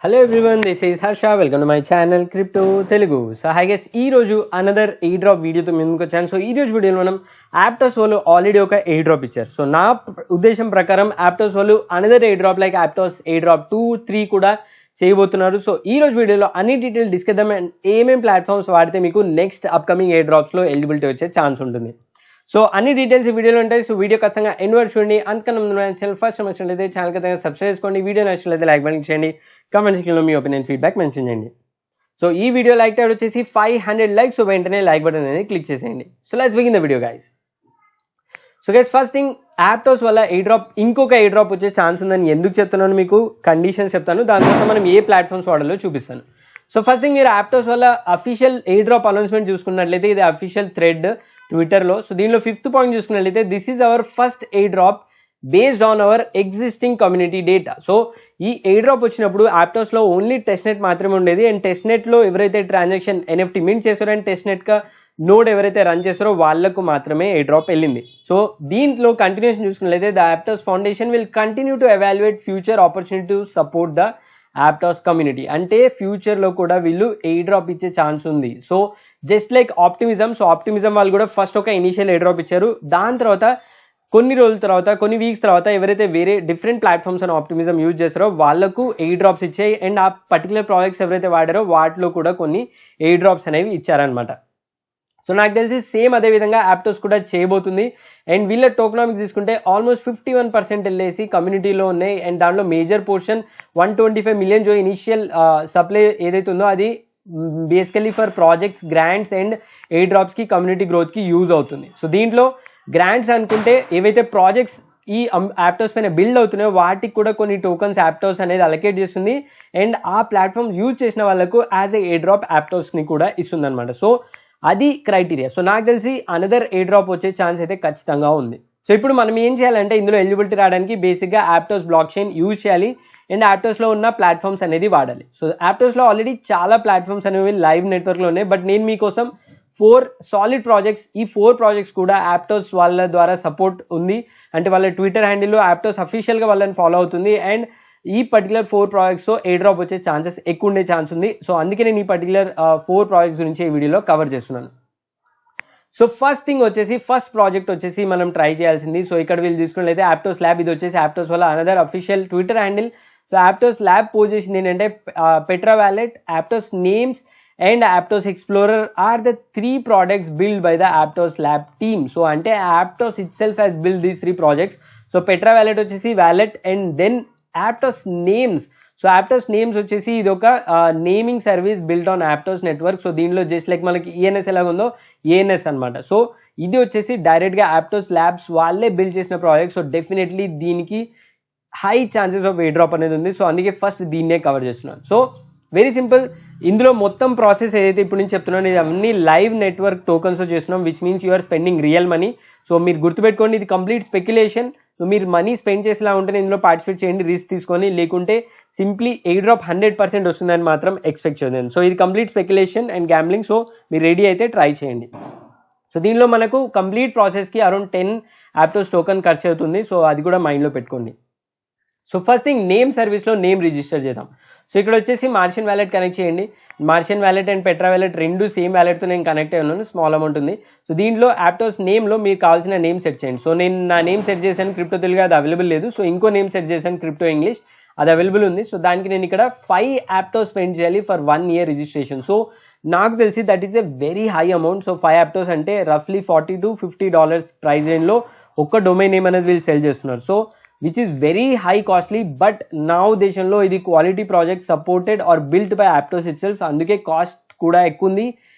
Hello everyone, this is Harsha. Welcome to my channel Crypto Telugu. So I guess ఈ రోజు another airdrop video తో మేము ముందుకు వచ్చాను. సో ఈ రోజు వీడియోలో మనం Aptos వాళ్ళు ఆల్రెడీ ఒక airdrop ఇచ్చారు. సో నా ఉద్దేశం ప్రకారం Aptos వాళ్ళు another airdrop like Aptos airdrop 2, 3 కూడా చేయబోతున్నారు. సో ఈ రోజు వీడియోలో అన్ని డీటెయిల్ డిస్కస్ చేద్దాం అండ్ ఏమేం ప్లాట్ఫామ్స్ వాడితే మీకు నెక్స్ట్ అప్కమింగ్ airdrops లో ఎలిజిబిలిటీ వచ్చే ఛాన్స్ ఉంటుంది. సో అన్ని డీటెయిల్స్ ఈ వీడియోలో ఉంటాయి. సో వీడియో ఖచ్చితంగా ఎండ్ వరకు చూడండి. అంతకన్నా ముందు మన ఛానల్ ఫస్ట్ నచ్చినట్లయితే ఛానల్ ఖచ్చితంగా సబ్స్క్రైబ్ చేసుకోండి. వీడియో నచ్చినట్లయితే లైక్ బటన్ చేయండి. కామెంట్ సెక్షన్లో మీ ఒపీనియన్ ఫీడ్బ్యాక్ మెన్షన్ చేయండి. సో ఈ వీడియో లైక్ టాడ్ వచ్చేసి 500 లైక్స్. సో వెంటనే లైక్ బటన్ అనేది క్లిక్ చేసేయండి. So let's begin the video guys. So guys first thing Aptos వల్ల ఇంకొక ఎయిర్డ్రాప్ వచ్చే ఛాన్స్ ఉందని ఎందుకు చెప్తున్నాను మీకు కండిషన్స్ చెప్తాను. దాని తర్వాత మనం ఏ ప్లాట్ఫామ్స్ వాడాలో చూపిస్తాను. సో ఫస్ట్ థింగ్ మీరు Aptos వల్ల అఫీషియల్ ఎయిర్డ్రాప్ అనౌన్స్మెంట్ చూసుకున్నట్లయితే ఇది అఫీషియల్ థ్రెడ్ ట్విట్టర్లో. సో దీనిలో 5th పాయింట్ చూసుకున్నట్లయితే this is our first airdrop based on hour existing community data. So ఈ ఎయిర్డ్రాప్ వచ్చినప్పుడు Aptosలో ఓన్లీ టెస్ట్నెట్ మాత్రమే ఉండేది అండ్ టెస్ట్నెట్లో ఎవరైతే ట్రాన్సాక్షన్ NFT మింట్ చేశారో అండ్ టెస్ట్నెట్గా నోడ్ ఎవరైతే రన్ చేస్తారో వాళ్లకు మాత్రమే ఎయిర్డ్రాప్ వెళ్ళింది. సో దీంట్లో కంటిన్యూషన్ చూసుకున్నట్లయితే the Aptos foundation will continue to evaluate future opportunity to support the Aptos community. అంటే ఫ్యూచర్లో కూడా వీళ్ళు ఎయిర్డ్రాప్ ఇచ్చే ఛాన్స్ ఉంది. So just like optimism. So optimism వాళ్ళు కూడా ఫస్ట్ ఒక ఇనిషియల్ ఎయిర్డ్రాప్ ఇచ్చారు. దాని తర్వాత కొన్ని రోజుల తర్వాత కొన్ని వీక్స్ తర్వాత ఎవరైతే వేరే డిఫరెంట్ ప్లాట్ఫామ్స్ అని ఆప్టిమిజం యూజ్ చేస్తారో వాళ్ళకు ఎయిర్ డ్రాప్స్ ఇచ్చాయి అండ్ ఆ పర్టికులర్ ప్రాజెక్ట్స్ ఎవరైతే వాడారో వాటిలో కూడా కొన్ని ఎయిర్ డ్రాప్స్ అనేవి ఇచ్చారనమాట. సో నాకు తెలిసి సేమ్ అదే విధంగా Aptos కూడా చేయబోతుంది అండ్ వీళ్ళ టోకనామిక్స్ తీసుకుంటే ఆల్మోస్ట్ 51% వెళ్ళేసి కమ్యూనిటీలో ఉన్నాయి అండ్ దాంట్లో మేజర్ పోర్షన్ 125 మిలియన్ జో ఇనిషియల్ సప్లై ఏదైతే ఉందో అది basically for projects grants and air drops కి కమ్యూనిటీ గ్రోత్ కి యూజ్ అవుతుంది. సో దీంట్లో గ్రాంట్స్ అనుకుంటే ఏవైతే ప్రాజెక్ట్స్ ఈ Aptos పైన బిల్డ్ అవుతున్నాయో వాటికి కూడా కొన్ని టోకన్స్ Aptos అనేది అలొకేట్ చేస్తుంది అండ్ ఆ ప్లాట్ఫామ్ యూజ్ చేసిన వాళ్ళకు as a air drop Aptos ని కూడా ఇస్తుంది అనమాట. సో అది క్రైటీరియా. సో నాకు తెలిసి అనదర్ ఎయిర్ డ్రాప్ వచ్చే ఛాన్స్ అయితే ఖచ్చితంగా ఉంది. సో ఇప్పుడు మనం ఏం చేయాలంటే ఇందులో ఎలిజిబిలిటీ రావడానికి బేసిక్గా Aptos బ్లాక్ చైన్ యూజ్ చేయాలి అండ్ Aptosలో ఉన్న ప్లాట్ఫామ్స్ అనేది వాడాలి. సో Aptosలో ఆల్రెడీ చాలా ప్లాట్ఫామ్స్ అనేవి లైవ్ నెట్వర్క్లో ఉన్నాయి. బట్ నేను మీకోసం 4 సాలిడ్ ప్రాజెక్ట్స్, ఈ 4 ప్రాజెక్ట్స్ కూడా Aptos వాళ్ళ ద్వారా సపోర్ట్ ఉంది. అంటే వాళ్ళ ట్విట్టర్ హ్యాండిల్లో Aptos అఫీషియల్గా వాళ్ళని ఫాలో అవుతుంది అండ్ ఈ పర్టికులర్ 4 ప్రాజెక్ట్స్తో ఎయిర్ డ్రాప్ వచ్చే ఛాన్సెస్ ఎక్కువ ఉండే ఛాన్స్ ఉంది. సో అందుకే నేను ఈ పర్టికులర్ 4 ప్రాజెక్ట్స్ గురించి ఈ వీడియోలో కవర్ చేస్తున్నాను. సో ఫస్ట్ థింగ్ వచ్చేసి ఫస్ట్ ప్రాజెక్ట్ వచ్చేసి మనం ట్రై చేయాల్సింది. సో ఇక్కడ వీళ్ళు తీసుకున్నట్లయితే Aptos ల్యాబ్. ఇది వచ్చేసి Aptos వల్ల another official Twitter handle. So Aptos lab post చేసింది ఏంటంటే Petra wallet, Aptos names and Aptos Explorer are the 3 products built by the Aptos Lab team. So ante Aptos itself has built these 3 projects. So Petra Wallet వచ్చేసి wallet and then Aptos Names. So Aptos Names వచ్చేసి ఇది ఒక naming service built on Aptos network. So దీనిలో just like మనకి ENS ఎలాగ ఉందో ENS అనమాట. So ఇది వచ్చేసి డైరెక్ట్గా Aptos ల్యాబ్స్ వాళ్ళే బిల్డ్ చేసిన ప్రాజెక్ట్. సో డెఫినెట్లీ దీనికి high chances of air drop అనేది ఉంది. సో అందుకే ఫస్ట్ దీన్నే కవర్ చేస్తున్నాను. So very simple. ఇందులో మొత్తం ప్రాసెస్ ఏదైతే ఇప్పుడు నేను చెప్తున్నాను ఇది అన్ని లైవ్ నెట్వర్క్ టోకన్స్తో చేస్తున్నాం which means you're spending real money. So మీరు గుర్తుపెట్టుకోండి ఇది కంప్లీట్ స్పెక్యులేషన్. సో మీరు మనీ స్పెండ్ చేసేలా ఉంటేనే ఇందులో పార్టిసిపేట్ చేయండి, రిస్క్ తీసుకొని. లేకుంటే సింప్లీ ఎయిర్ డ్రాప్ 100% వస్తుందని మాత్రం ఎక్స్పెక్ట్ చేయలేదు. సో ఇది complete speculation and gambling. So మీరు రెడీ అయితే ట్రై చేయండి. సో దీనిలో మనకు కంప్లీట్ ప్రాసెస్కి అరౌండ్ 10 Aptos టోకన్ ఖర్చు అవుతుంది. సో అది కూడా మైండ్లో పెట్టుకోండి. సో ఫస్ట్ థింగ్ నేమ్ సర్వీస్లో నేమ్ రిజిస్టర్ చేద్దాం. సో ఇక్కడ వచ్చేసి మార్షియన్ వ్యాలెట్ కనెక్ట్ చేయండి. Martian wallet and Petra wallet రెండు సేమ్ వ్యాలెట్తో నేను కనెక్ట్ అయి ఉన్నాను. స్మాల్ అమౌంట్ ఉంది. సో దీంట్లో Aptos నేమ్లో మీకు కావాల్సిన నేమ్ సెట్ చేయండి. సో నేను నా నేమ్ సెట్ చేశాను క్రిప్టో తెలుగు, అది అవైలబుల్ లేదు. సో ఇంకో నేమ్ సెట్ చేశాను క్రిప్టో ఇంగ్లీష్, అది అవైలబుల్ ఉంది. సో దానికి నేను ఇక్కడ 5 Aptos స్పెండ్ చేయాలి ఫర్ 1 year రిజిస్ట్రేషన్. సో నాకు తెలిసి that is a very high amount. So 5 Aptos అంటే రఫ్లీ $40 to $50 ప్రైస్ రేంజ్లో ఒక్క డొమైన్ నేమ్ అనేది వీళ్ళు సెల్ చేస్తున్నారు. So which is very high costly. But నా ఉద్దేశంలో ఇది quality project supported or built by Aptos itself. అందుకే కాస్ట్ కూడా ఎక్కువ ఉంది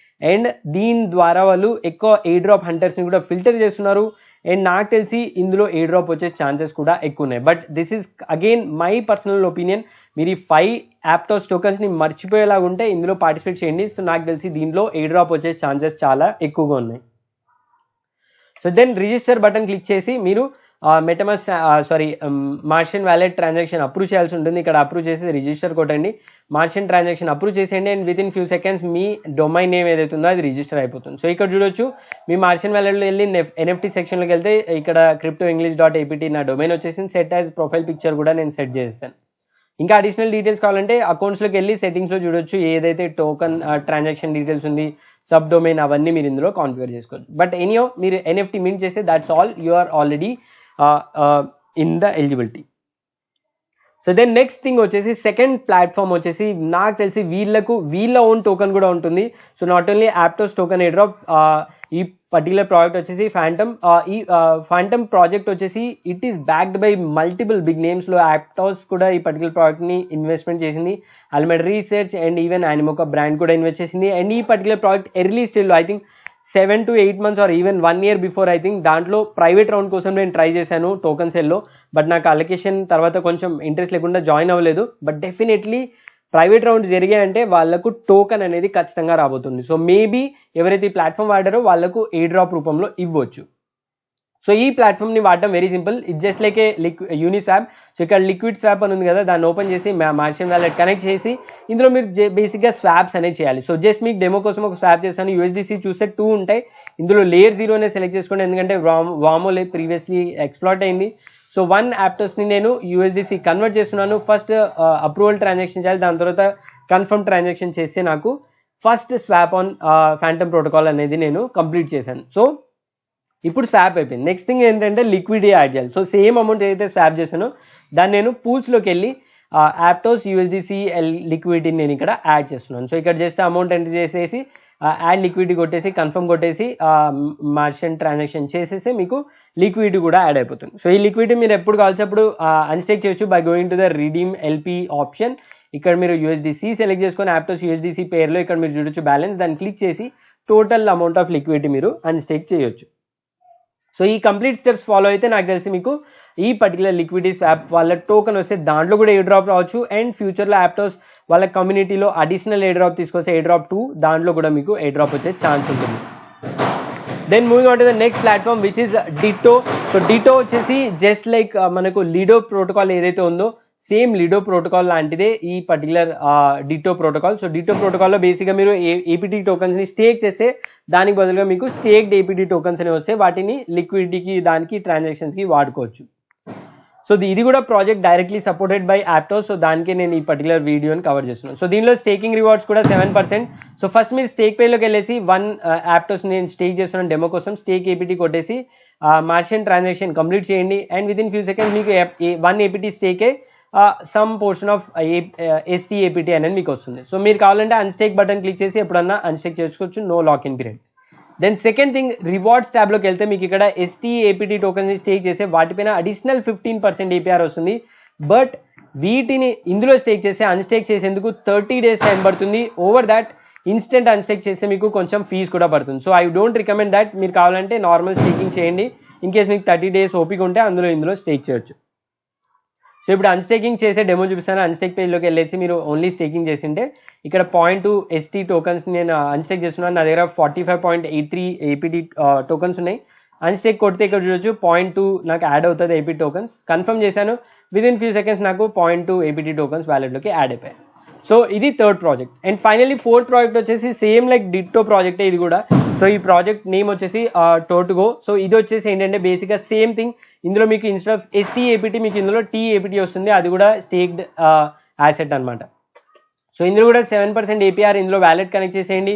అండ్ దీని ద్వారా వాళ్ళు ఎక్కువ ఎయిర్ డ్రాప్ హంటర్స్ని కూడా ఫిల్టర్ చేస్తున్నారు అండ్ నాకు తెలిసి ఇందులో ఎయిర్ డ్రాప్ వచ్చే ఛాన్సెస్ కూడా ఎక్కువ ఉన్నాయి. But this is again my personal opinion. మీరు ఈ 5 Aptos టోకన్స్ని మర్చిపోయేలాగా ఉంటే ఇందులో పార్టిసిపేట్ చేయండి. సో నాకు తెలిసి దీనిలో ఎయిర్ డ్రాప్ వచ్చే ఛాన్సెస్ చాలా ఎక్కువగా ఉన్నాయి. So then register button click చేసి మీరు MetaMask Martian wallet transaction approve చేయాల్సి ఉంటుంది. ఇక్కడ అప్రూవ్ చేసి రిజిస్టర్ కొట్టండి. మార్షియన్ ట్రాన్సాక్షన్ అప్రూవ్ చేసేయండి and with in few seconds మీ డొమైన్ నేమ్ ఏదైతే ఉందో అది రిజిస్టర్ అయిపోతుంది. సో ఇక్కడ చూడొచ్చు మీ మార్షియన్ వ్యాలెట్లో వెళ్ళి NFT సెక్షన్లోకి వెళ్తే ఇక్కడ cryptoenglish.apt నా డొమైన్ వచ్చేసింది. సెట్ యాజ్ ప్రొఫైల్ పిక్చర్ కూడా నేను సెట్ చేస్తాను. ఇంకా అడిషనల్ డీటెయిల్స్ కావాలంటే అకౌంట్స్లోకి వెళ్ళి సెట్టింగ్స్లో చూడొచ్చు, ఏదైతే టోకన్ ట్రాన్సాక్షన్ డీటెయిల్స్ ఉంది, సబ్ డొమైన్, అవన్నీ మీరు ఇందులో కాన్ఫిగర్ చేసుకోవచ్చు. బట్ ఎనీయో మీరు ఎన్ఎఫ్టీ మింట్ చేస్తే that's all, you are already in the eligibility. So then next thing వచ్చేసి సెకండ్ ప్లాట్ఫామ్ వచ్చేసి నాకు తెలిసి వీళ్ళ ఓన్ టోకన్ కూడా ఉంటుంది. So not only Aptos token airdrop, ఈ పర్టికులర్ ప్రాజెక్ట్ వచ్చేసి ఫ్యాంటమ్. ఈ ఫ్యాంటమ్ ప్రాజెక్ట్ వచ్చేసి it is backed by multiple big నేమ్స్లో. యాప్టోస్ కూడా ఈ పర్టికులర్ ప్రాజెక్ట్ని ఇన్వెస్ట్మెంట్ చేసింది, Alameda research and even Animoca brand కూడా ఇన్వెస్ట్ చేసింది. అండ్ ఈ పర్టికులర్ ప్రాజెక్ట్ ఎర్లీ స్టేజ్లో I think 7 to 8 months or even 1 year before I think దాంట్లో ప్రైవేట్ రౌండ్ కోసం నేను ట్రై చేశాను టోకన్ సెల్లో. బట్ నాకు అలొకేషన్ తర్వాత కొంచెం ఇంట్రెస్ట్ లేకుండా జాయిన్ అవ్వలేదు. బట్ డెఫినెట్లీ ప్రైవేట్ రౌండ్ జరిగాయంటే వాళ్ళకు టోకన్ అనేది ఖచ్చితంగా రాబోతుంది. సో మేబీ ఎవరైతే ఈ ప్లాట్ఫామ్ వాడారో వాళ్ళకు ఎయిర్ డ్రాప్ రూపంలో ఇవ్వచ్చు. సో ఈ ప్లాట్ఫామ్ని వాడటం very simple, it's just like A Uniswap. So ఇక్కడ లిక్విడ్ స్వాప్ అని ఉంది కదా, దాన్ని ఓపెన్ చేసి మార్షన్ వ్యాలెట్ కనెక్ట్ చేసి ఇందులో మీరు బేసిక్గా స్వాప్స్ అనేది చేయాలి. సో జస్ట్ మీకు డెమో కోసం ఒక స్వాప్ చేస్తాను. యూఎస్డిసి చూస్తే 2 ఉంటాయి, ఇందులో లేయర్ 0 సెలెక్ట్ చేసుకోండి, ఎందుకంటే వామో లేదు ప్రీవియస్లీ ఎక్స్ప్లాయిట్ అయింది. సో 1 యాప్టోస్ని నేను యూఎస్డిసి కన్వర్ట్ చేస్తున్నాను. ఫస్ట్ అప్రూవల్ ట్రాన్సాక్షన్ చేయాలి, దాని తర్వాత కన్ఫర్మ్ ట్రాన్సాక్షన్ చేస్తే నాకు first swap on phantom protocol అనేది నేను కంప్లీట్ చేశాను. సో ఇప్పుడు స్వాప్ అయిపోయింది. నెక్స్ట్ థింగ్ ఏంటంటే లిక్విడిటీ యాడ్ చేయాలి. సో సేమ్ అమౌంట్ ఏదైతే స్వాప్ చేశానో దాన్ని నేను పూల్స్లోకి వెళ్ళి యాప్టోస్ యూఎస్డిసి లిక్విడిటీని నేను ఇక్కడ యాడ్ చేస్తున్నాను. సో ఇక్కడ జస్ట్ అమౌంట్ ఎంటర్ చేసేసి యాడ్ లిక్విడిటీ కొట్టేసి కన్ఫర్మ్ కొట్టేసి మార్షన్ ట్రాన్సాక్షన్ చేసేసి మీకు లిక్విడిటీ కూడా యాడ్ అయిపోతుంది. సో ఈ లిక్విడిటీ మీరు ఎప్పుడు కావాల్సినప్పుడు అన్స్టేక్ చేయొచ్చు by going to the redeem LP option. ఇక్కడ మీరు యూఎస్డిసి సెలెక్ట్ చేసుకొని యాప్టోస్ యూఎస్డిసి పేర్లో ఇక్కడ మీరు చూడొచ్చు బ్యాలెన్స్, దాన్ని క్లిక్ చేసి టోటల్ అమౌంట్ ఆఫ్ లిక్విడిటీ మీరు అన్స్టేక్ చేయొచ్చు. సో ఈ కంప్లీట్ స్టెప్స్ ఫాలో అయితే నాకు తెలిసి మీకు ఈ పర్టికులర్ లిక్విడిటీ స్వాప్ వాళ్ళ టోకన్ వస్తే దాంట్లో కూడా ఎయిర్ డ్రాప్ రావచ్చు. అండ్ ఫ్యూచర్లో యాప్టోస్ వాళ్ళ కమ్యూనిటీలో అడిషనల్ ఎయిర్ డ్రాప్ తీసుకొస్తే ఎయిర్ డ్రాప్ 2 దాంట్లో కూడా మీకు ఎయిర్ డ్రాప్ వచ్చే ఛాన్స్ ఉంటుంది. Then moving on to the next platform which is Ditto. So Ditto వచ్చేసి జస్ట్ లైక్ మనకు లిడో ప్రోటోకాల్ ఏదైతే ఉందో సేమ్ లిడో ప్రోటోకాల్ లాంటిదే ఈ particular Ditto protocol. So Ditto ప్రోటోకాల్లో బేసిక్గా మీరు ఏపీటీ టోకన్స్ని స్టేక్ చేస్తే దానికి బదులుగా మీకు స్టేక్డ్ ఏపీటీ టోకన్స్ అనేవి వస్తే వాటిని లిక్విడిటీకి దానికి ట్రాన్సాక్షన్స్కి వాడుకోవచ్చు. సో ఇది కూడా project directly supported by Aptos. So దానికే నేను ఈ పర్టికులర్ వీడియోని కవర్ చేస్తున్నాను. సో దీనిలో స్టేకింగ్ రివార్డ్స్ కూడా 7%. సో ఫస్ట్ మీరు స్టేక్ పేలోకి వెళ్ళేసి 1 యాప్టోస్ నేను స్టేక్ చేస్తున్నాను డెమో కోసం, స్టేక్ ఏపీటీ కొట్టేసి మార్షన్ ట్రాన్సాక్షన్ కంప్లీట్ చేయండి. And with in few seconds మీకు 1 ఏపీటీ స్టేకే some portion of ST APT అనేది మీకు వస్తుంది. సో మీరు కావాలంటే అన్స్టేక్ బటన్ క్లిక్ చేసి ఎప్పుడన్నా అన్స్టేక్ చేసుకోవచ్చు, no lock in period. Then second thing rewards ట్యాబ్లోకి వెళ్తే మీకు ఇక్కడ ఎస్టీ ఏపీటీ టోకన్స్ స్టేక్ చేస్తే వాటిపైన అడిషనల్ 15% ఏపీఆర్ వస్తుంది. బట్ వీటిని ఇందులో స్టేక్ చేస్తే అన్స్టేక్ చేసేందుకు 30 days టైం పడుతుంది. ఓవర్ దాట్ ఇన్స్టెంట్ అన్స్టేక్ చేస్తే మీకు కొంచెం ఫీజు కూడా పడుతుంది. So I don't recommend that. మీరు కావాలంటే నార్మల్ స్టేకింగ్ చేయండి. ఇన్ కేస్ మీకు 30 days ఓపిక ఉంటే ఇందులో స్టేక్ చేయొచ్చు. సో ఇప్పుడు అన్స్టేకింగ్ చేసే డెమో చూపిస్తాను. అన్స్టేక్ పేజ్లోకి వెళ్ళేసి మీరు ఓన్లీ స్టేకింగ్ చేసింటే ఇక్కడ 0.2 ఎస్టీ టోకన్స్ నేను అన్స్టేక్ చేస్తున్నాను. నా దగ్గర 45.83 ఏపీటీ టోకన్స్ ఉన్నాయి. అన్స్టేక్ కొడితే ఇక్కడ చూడొచ్చు 0.2 నాకు యాడ్ అవుతుంది ఏపీటీ టోకన్స్. కన్ఫర్మ్ చేశాను, విత్ ఇన్ ఫ్యూ సెకండ్స్ నాకు 0.2 ఏపీటీ టోకన్స్ వ్యాలెట్లోకి యాడ్ అయిపోయాయి. సో ఇది third project. And finally fourth project వచ్చేసి సేమ్ లైక్ డిట్టో ప్రాజెక్టే ఇది కూడా. సో ఈ ప్రాజెక్ట్ నేమ్ వచ్చేసి టోటుగో. సో ఇది వచ్చేసి ఏంటంటే బేసిక్గా సేమ్ థింగ్. ఇందులో మీకు ఇన్స్టెడ్ ఆఫ్ ఎస్టీ ఏపీటీ మీకు ఇందులో టీ ఏపీటీ వస్తుంది, అది కూడా స్టేక్డ్ యాసెట్ అనమాట. సో ఇందులో కూడా 7% ఏపీఆర్. ఇందులో వ్యాలెట్ కనెక్ట్ చేసేయండి.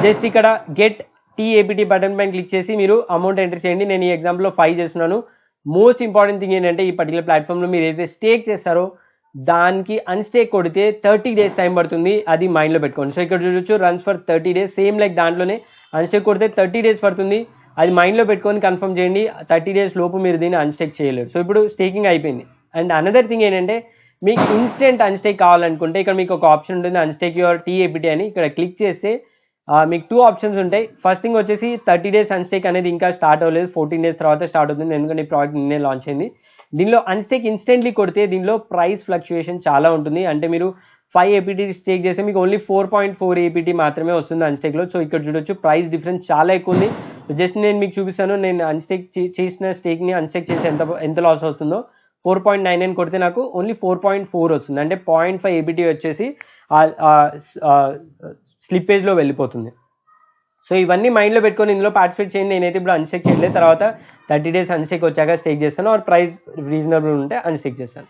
జస్ట్ ఇక్కడ గెట్ టీ ఏపీటీ బటన్ పైన క్లిక్ చేసి మీరు అమౌంట్ ఎంటర్ చేయండి. నేను ఈ ఎగ్జాంపుల్లో 5 చేస్తున్నాను. మోస్ట్ ఇంపార్టెంట్ థింగ్ ఏంటంటే ఈ పర్టికులర్ ప్లాట్ఫామ్లో మీరు ఏదైతే స్టేక్ చేస్తారో దానికి అన్స్టేక్ కొడితే 30 days టైం పడుతుంది, అది మైండ్లో పెట్టుకోండి. సో ఇక్కడ చూడొచ్చు runs for 30 days, same like దాంట్లోనే అన్స్టేక్ కొడితే 30 days పడుతుంది, అది మైండ్లో పెట్టుకొని కన్ఫర్మ్ చేయండి. 30 days లోపు మీరు దీన్ని అన్స్టేక్ చేయలేరు. సో ఇప్పుడు స్టేకింగ్ అయిపోయింది. అండ్ అనదర్ థింగ్ ఏంటంటే మీకు ఇన్స్టెంట్ అన్స్టేక్ కావాలనుకుంటే ఇక్కడ మీకు ఒక ఆప్షన్ ఉంటుంది అన్స్టేక్ యువర్ టీ ఏపీటీ అని. ఇక్కడ క్లిక్ చేస్తే మీకు 2 ఆప్షన్స్ ఉంటాయి. ఫస్ట్ థింగ్ వచ్చేసి 30 days అన్స్టేక్ అనేది ఇంకా స్టార్ట్ అవ్వలేదు, 14 days తర్వాత స్టార్ట్ అవుతుంది, ఎందుకంటే ఈ ప్రాజెక్ట్ నిన్నే లాంచ్ అయింది. దీనిలో అన్స్టేక్ ఇన్స్టెంట్లీ కొడితే దీనిలో ప్రైస్ ఫ్లక్చుయేషన్ చాలా ఉంటుంది. అంటే మీరు 5 ఏపీటీ స్టేక్ చేస్తే మీకు ఓన్లీ 4.4 ఏపీటీ మాత్రమే వస్తుంది అన్స్టేక్లో. సో ఇక్కడ చూడొచ్చు ప్రైస్ డిఫరెన్స్ చాలా ఎక్కువ ఉంది. జస్ట్ నేను మీకు చూపిస్తాను, నేను అన్స్టేక్ చేసిన స్టేక్ని అన్స్టేక్ చేసి ఎంత లాస్ అవుతుందో. 4.99 కొడితే నాకు ఓన్లీ 4.4 వస్తుంది, అంటే 0.5 ఏపీటీ వచ్చేసి స్లిప్పేజ్లో వెళ్ళిపోతుంది. సో ఇవన్నీ మైండ్లో పెట్టుకొని ఇందులో పార్టిసిపేట్ చేయండి. నేనైతే ఇప్పుడు అన్స్టేక్ చేయలేదు, తర్వాత 30 days అన్స్టేక్ వచ్చాక స్టేక్ చేస్తాను, ఆర్ ప్రైస్ రీజనబుల్ ఉంటే అన్స్టేక్ చేస్తాను.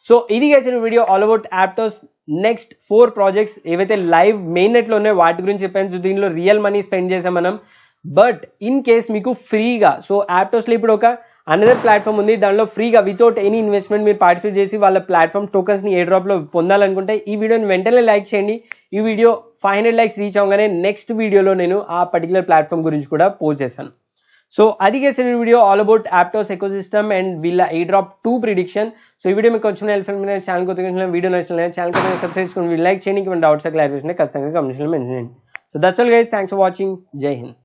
సో ఇది guys video all about Aptos next 4 projects ఏవైతే లైవ్ మెయిన్ నెట్లో ఉన్నాయో వాటి గురించి చెప్పాను. సో దీనిలో రియల్ మనీ స్పెండ్ చేసాం మనం. బట్ ఇన్ కేస్ మీకు ఫ్రీగా, సో యాప్టోస్లో ఇప్పుడు ఒక అనదర్ ప్లాట్ఫామ్ ఉంది, దానిలో ఫ్రీగా వితౌట్ ఎనీ ఇన్వెస్ట్మెంట్ మీరు పార్టిసిపేట్ చేసి వాళ్ళ ప్లాట్ఫామ్ టోకన్స్ని ఏ డ్రాప్లో పొందాలనుకుంటే ఈ వీడియోని వెంటనే లైక్ చేయండి. ఈ వీడియో 500 లైక్స్ రీచ్ అవగానే నెక్స్ట్ వీడియోలో నేను ఆ పర్టికులర్ ప్లాట్ఫామ్ గురించి కూడా పోస్ట్ చేశాను. సో అది చేసిన video all about Aptos ecosystem and వీళ్ళ ఏ డ్రాప్ 2 ప్రిడిక్షన్. సో ఈ వీడియో మీకు కొంచెం హెల్ప్ అయిన ఛానల్ కొత్తగా వీడియో నచ్చిన ఛానల్ కొత్తగా సబ్స్క్రైబ్ చేసుకుని లైక్ చేయండి. డౌట్స్ క్లారిఫికేషన్ ఖచ్చితంగా కమెంట్స్లో మెన్షన్ చేయండి. So that's all guys, thanks for watching. జై హింద్.